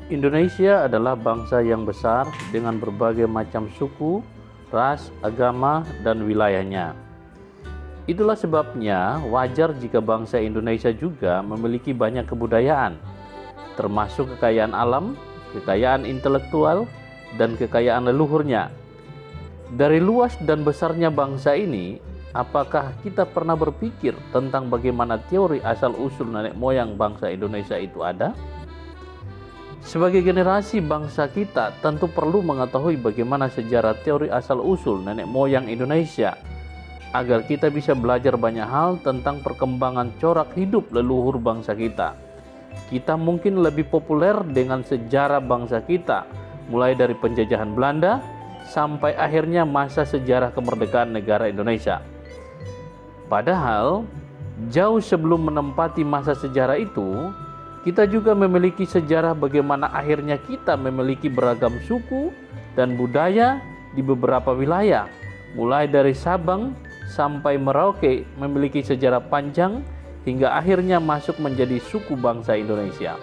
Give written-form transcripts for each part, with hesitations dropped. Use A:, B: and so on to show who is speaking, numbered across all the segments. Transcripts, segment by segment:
A: Indonesia adalah bangsa yang besar dengan berbagai macam suku, ras, agama, dan wilayahnya. Itulah sebabnya wajar jika bangsa Indonesia juga memiliki banyak kebudayaan, termasuk kekayaan alam, kekayaan intelektual, dan kekayaan leluhurnya. Dari luas dan besarnya bangsa ini, apakah kita pernah berpikir tentang bagaimana teori asal-usul nenek moyang bangsa Indonesia itu ada? Sebagai generasi bangsa kita tentu perlu mengetahui bagaimana sejarah teori asal-usul nenek moyang Indonesia agar kita bisa belajar banyak hal tentang perkembangan corak hidup leluhur bangsa kita. Kita mungkin lebih populer dengan sejarah bangsa kita, mulai dari penjajahan Belanda sampai akhirnya masa sejarah kemerdekaan negara Indonesia. Padahal, jauh sebelum menempati masa sejarah itu, kita juga memiliki sejarah bagaimana akhirnya kita memiliki beragam suku dan budaya di beberapa wilayah, mulai dari Sabang sampai Merauke memiliki sejarah panjang hingga akhirnya masuk menjadi suku bangsa Indonesia.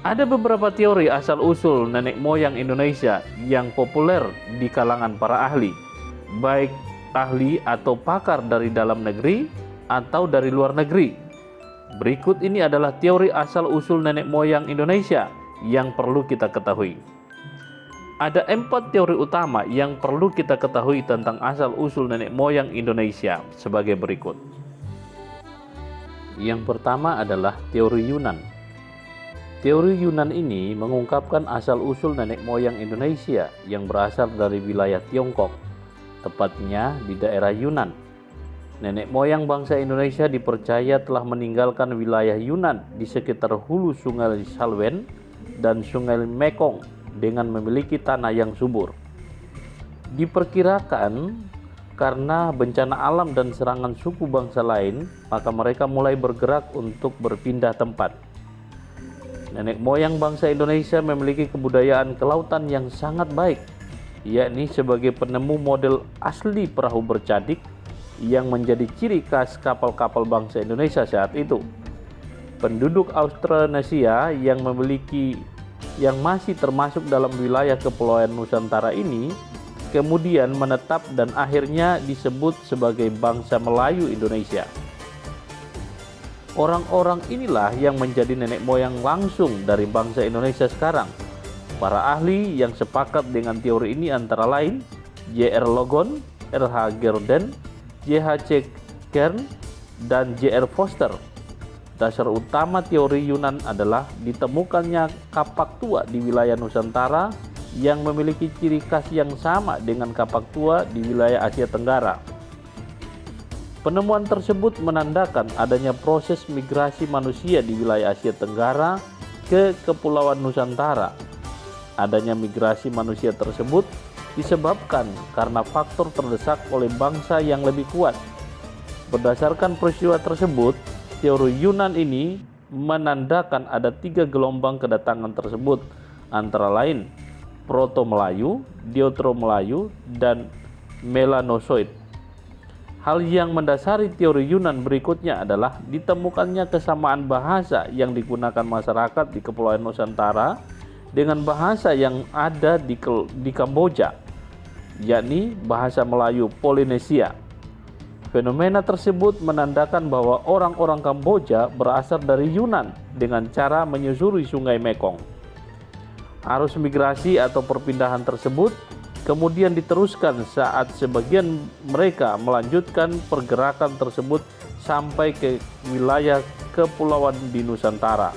A: Ada beberapa teori asal-usul nenek moyang Indonesia yang populer di kalangan para ahli, baik ahli atau pakar dari dalam negeri atau dari luar negeri. Berikut ini adalah teori asal-usul nenek moyang Indonesia yang perlu kita ketahui. Ada 4 teori utama yang perlu kita ketahui tentang asal-usul nenek moyang Indonesia sebagai berikut. Yang pertama adalah teori Yunan. Teori Yunan ini mengungkapkan asal-usul nenek moyang Indonesia yang berasal dari wilayah Tiongkok, tepatnya di daerah Yunan. Nenek moyang bangsa Indonesia dipercaya telah meninggalkan wilayah Yunan di sekitar hulu Sungai Salwen dan Sungai Mekong dengan memiliki tanah yang subur. Diperkirakan karena bencana alam dan serangan suku bangsa lain, maka mereka mulai bergerak untuk berpindah tempat. Nenek moyang bangsa Indonesia memiliki kebudayaan kelautan yang sangat baik, yakni sebagai penemu model asli perahu bercadik yang menjadi ciri khas kapal-kapal bangsa Indonesia saat itu. Penduduk Australasia yang masih termasuk dalam wilayah Kepulauan Nusantara ini kemudian menetap dan akhirnya disebut sebagai bangsa Melayu Indonesia. Orang-orang inilah yang menjadi nenek moyang langsung dari bangsa Indonesia sekarang. Para ahli yang sepakat dengan teori ini antara lain J.R. Logan, R.H. Gordon, J.H.C. Kern, dan J.R. Foster. Dasar utama teori Yunan adalah ditemukannya kapak tua di wilayah Nusantara yang memiliki ciri khas yang sama dengan kapak tua di wilayah Asia Tenggara. Penemuan tersebut menandakan adanya proses migrasi manusia di wilayah Asia Tenggara ke Kepulauan Nusantara. Adanya migrasi manusia tersebut disebabkan karena faktor terdesak oleh bangsa yang lebih kuat. Berdasarkan peristiwa tersebut, teori Yunan ini menandakan ada 3 gelombang kedatangan tersebut, antara lain Proto-Melayu, Deutero-Melayu, dan Melanozoid. Hal yang mendasari teori Yunan berikutnya adalah ditemukannya kesamaan bahasa yang digunakan masyarakat di Kepulauan Nusantara dengan bahasa yang ada di Kamboja, yakni bahasa Melayu Polinesia. Fenomena tersebut menandakan bahwa orang-orang Kamboja berasal dari Yunan dengan cara menyusuri Sungai Mekong. Arus migrasi atau perpindahan tersebut kemudian diteruskan saat sebagian mereka melanjutkan pergerakan tersebut sampai ke wilayah kepulauan di Nusantara.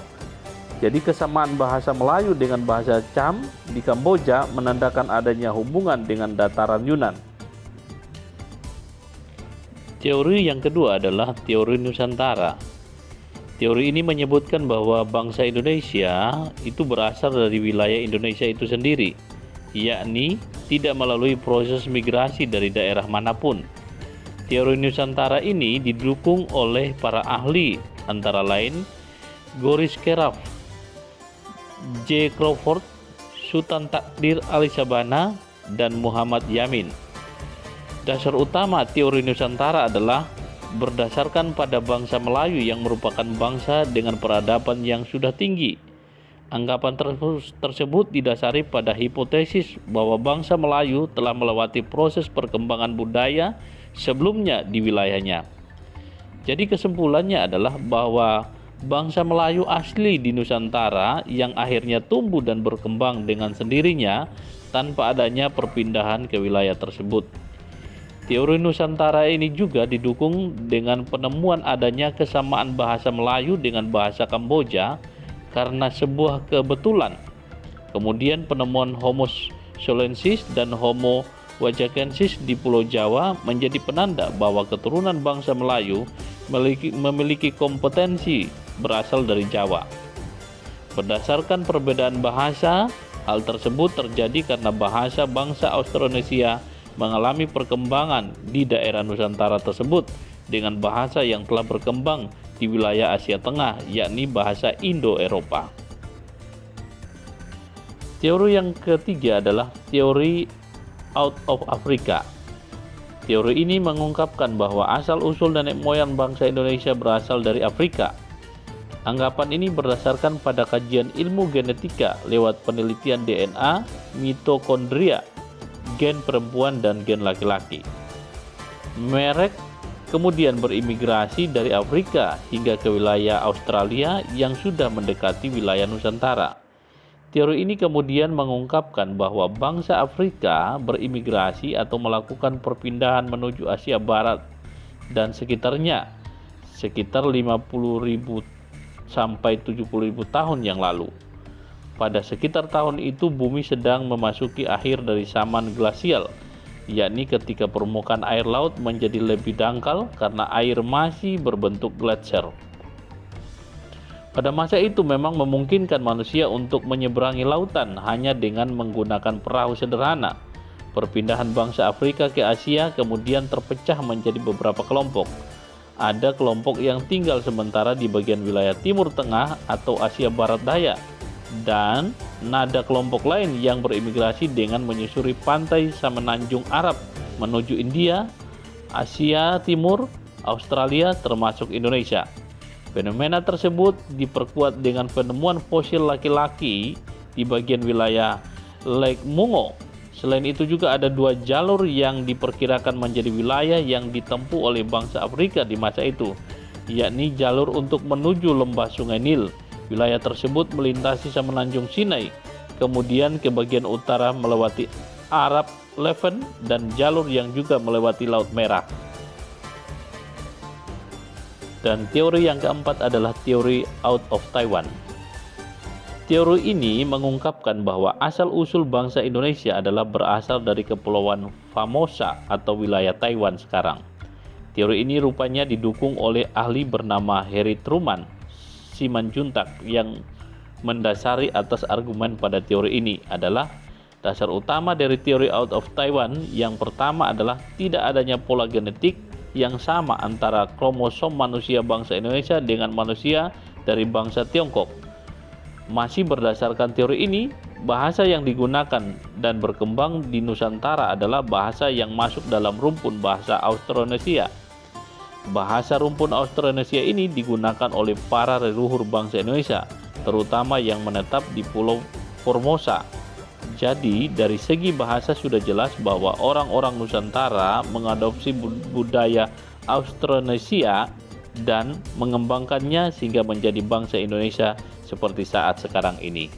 A: Jadi kesamaan bahasa Melayu dengan bahasa Cham di Kamboja menandakan adanya hubungan dengan dataran Yunan. Teori yang kedua adalah teori Nusantara. Teori ini menyebutkan bahwa bangsa Indonesia itu berasal dari wilayah Indonesia itu sendiri, yakni tidak melalui proses migrasi dari daerah manapun. Teori Nusantara ini didukung oleh para ahli antara lain Goris Keraf, J. Crawford, Sultan Takdir Ali Sabana, dan Muhammad Yamin. Dasar utama teori Nusantara adalah berdasarkan pada bangsa Melayu yang merupakan bangsa dengan peradaban yang sudah tinggi. Anggapan tersebut didasari pada hipotesis bahwa bangsa Melayu telah melewati proses perkembangan budaya sebelumnya di wilayahnya. Jadi kesimpulannya adalah bahwa bangsa Melayu asli di Nusantara yang akhirnya tumbuh dan berkembang dengan sendirinya tanpa adanya perpindahan ke wilayah tersebut. Teori Nusantara ini juga didukung dengan penemuan adanya kesamaan bahasa Melayu dengan bahasa Kamboja karena sebuah kebetulan. Kemudian penemuan Homo solensis dan Homo wajakensis di Pulau Jawa menjadi penanda bahwa keturunan bangsa Melayu memiliki kompetensi berasal dari Jawa. Berdasarkan perbedaan bahasa, hal tersebut terjadi karena bahasa bangsa Austronesia mengalami perkembangan di daerah Nusantara tersebut dengan bahasa yang telah berkembang di wilayah Asia Tengah, yakni bahasa Indo-Eropa. Teori yang ketiga adalah teori out of Africa. Teori ini mengungkapkan bahwa asal-usul nenek moyang bangsa Indonesia berasal dari Afrika. Anggapan ini berdasarkan pada kajian ilmu genetika lewat penelitian DNA, mitokondria, gen perempuan dan gen laki-laki. Merek kemudian berimigrasi dari Afrika hingga ke wilayah Australia yang sudah mendekati wilayah Nusantara. Teori ini kemudian mengungkapkan bahwa bangsa Afrika berimigrasi atau melakukan perpindahan menuju Asia Barat dan sekitarnya sekitar 50.000 sampai 70.000 tahun yang lalu. Pada sekitar tahun itu bumi sedang memasuki akhir dari zaman glasial, yakni ketika permukaan air laut menjadi lebih dangkal karena air masih berbentuk gletser. Pada masa itu memang memungkinkan manusia untuk menyeberangi lautan hanya dengan menggunakan perahu sederhana. Perpindahan bangsa Afrika ke Asia kemudian terpecah menjadi beberapa kelompok. Ada kelompok yang tinggal sementara di bagian wilayah Timur Tengah atau Asia Barat Daya, dan ada kelompok lain yang berimigrasi dengan menyusuri pantai semenanjung Arab menuju India, Asia Timur, Australia termasuk Indonesia. Fenomena tersebut diperkuat dengan penemuan fosil laki-laki di bagian wilayah Lake Mungo. Selain itu juga ada dua jalur yang diperkirakan menjadi wilayah yang ditempuh oleh bangsa Afrika di masa itu, yakni jalur untuk menuju lembah Sungai Nil. Wilayah tersebut melintasi semenanjung Sinai, kemudian ke bagian utara melewati Arab Levant dan jalur yang juga melewati Laut Merah. Dan teori yang keempat adalah teori out of Taiwan. Teori ini mengungkapkan bahwa asal-usul bangsa Indonesia adalah berasal dari Kepulauan Formosa atau wilayah Taiwan sekarang. Teori ini rupanya didukung oleh ahli bernama Harry Truman Simanjuntak yang mendasari atas argumen pada teori ini adalah dasar utama dari teori out of Taiwan. Yang pertama adalah tidak adanya pola genetik yang sama antara kromosom manusia bangsa Indonesia dengan manusia dari bangsa Tiongkok. Masih berdasarkan teori ini, bahasa yang digunakan dan berkembang di Nusantara adalah bahasa yang masuk dalam rumpun bahasa Austronesia. Bahasa rumpun Austronesia ini digunakan oleh para leluhur bangsa Indonesia, terutama yang menetap di Pulau Formosa. Jadi dari segi bahasa sudah jelas bahwa orang-orang Nusantara mengadopsi budaya Austronesia dan mengembangkannya sehingga menjadi bangsa Indonesia seperti saat sekarang ini.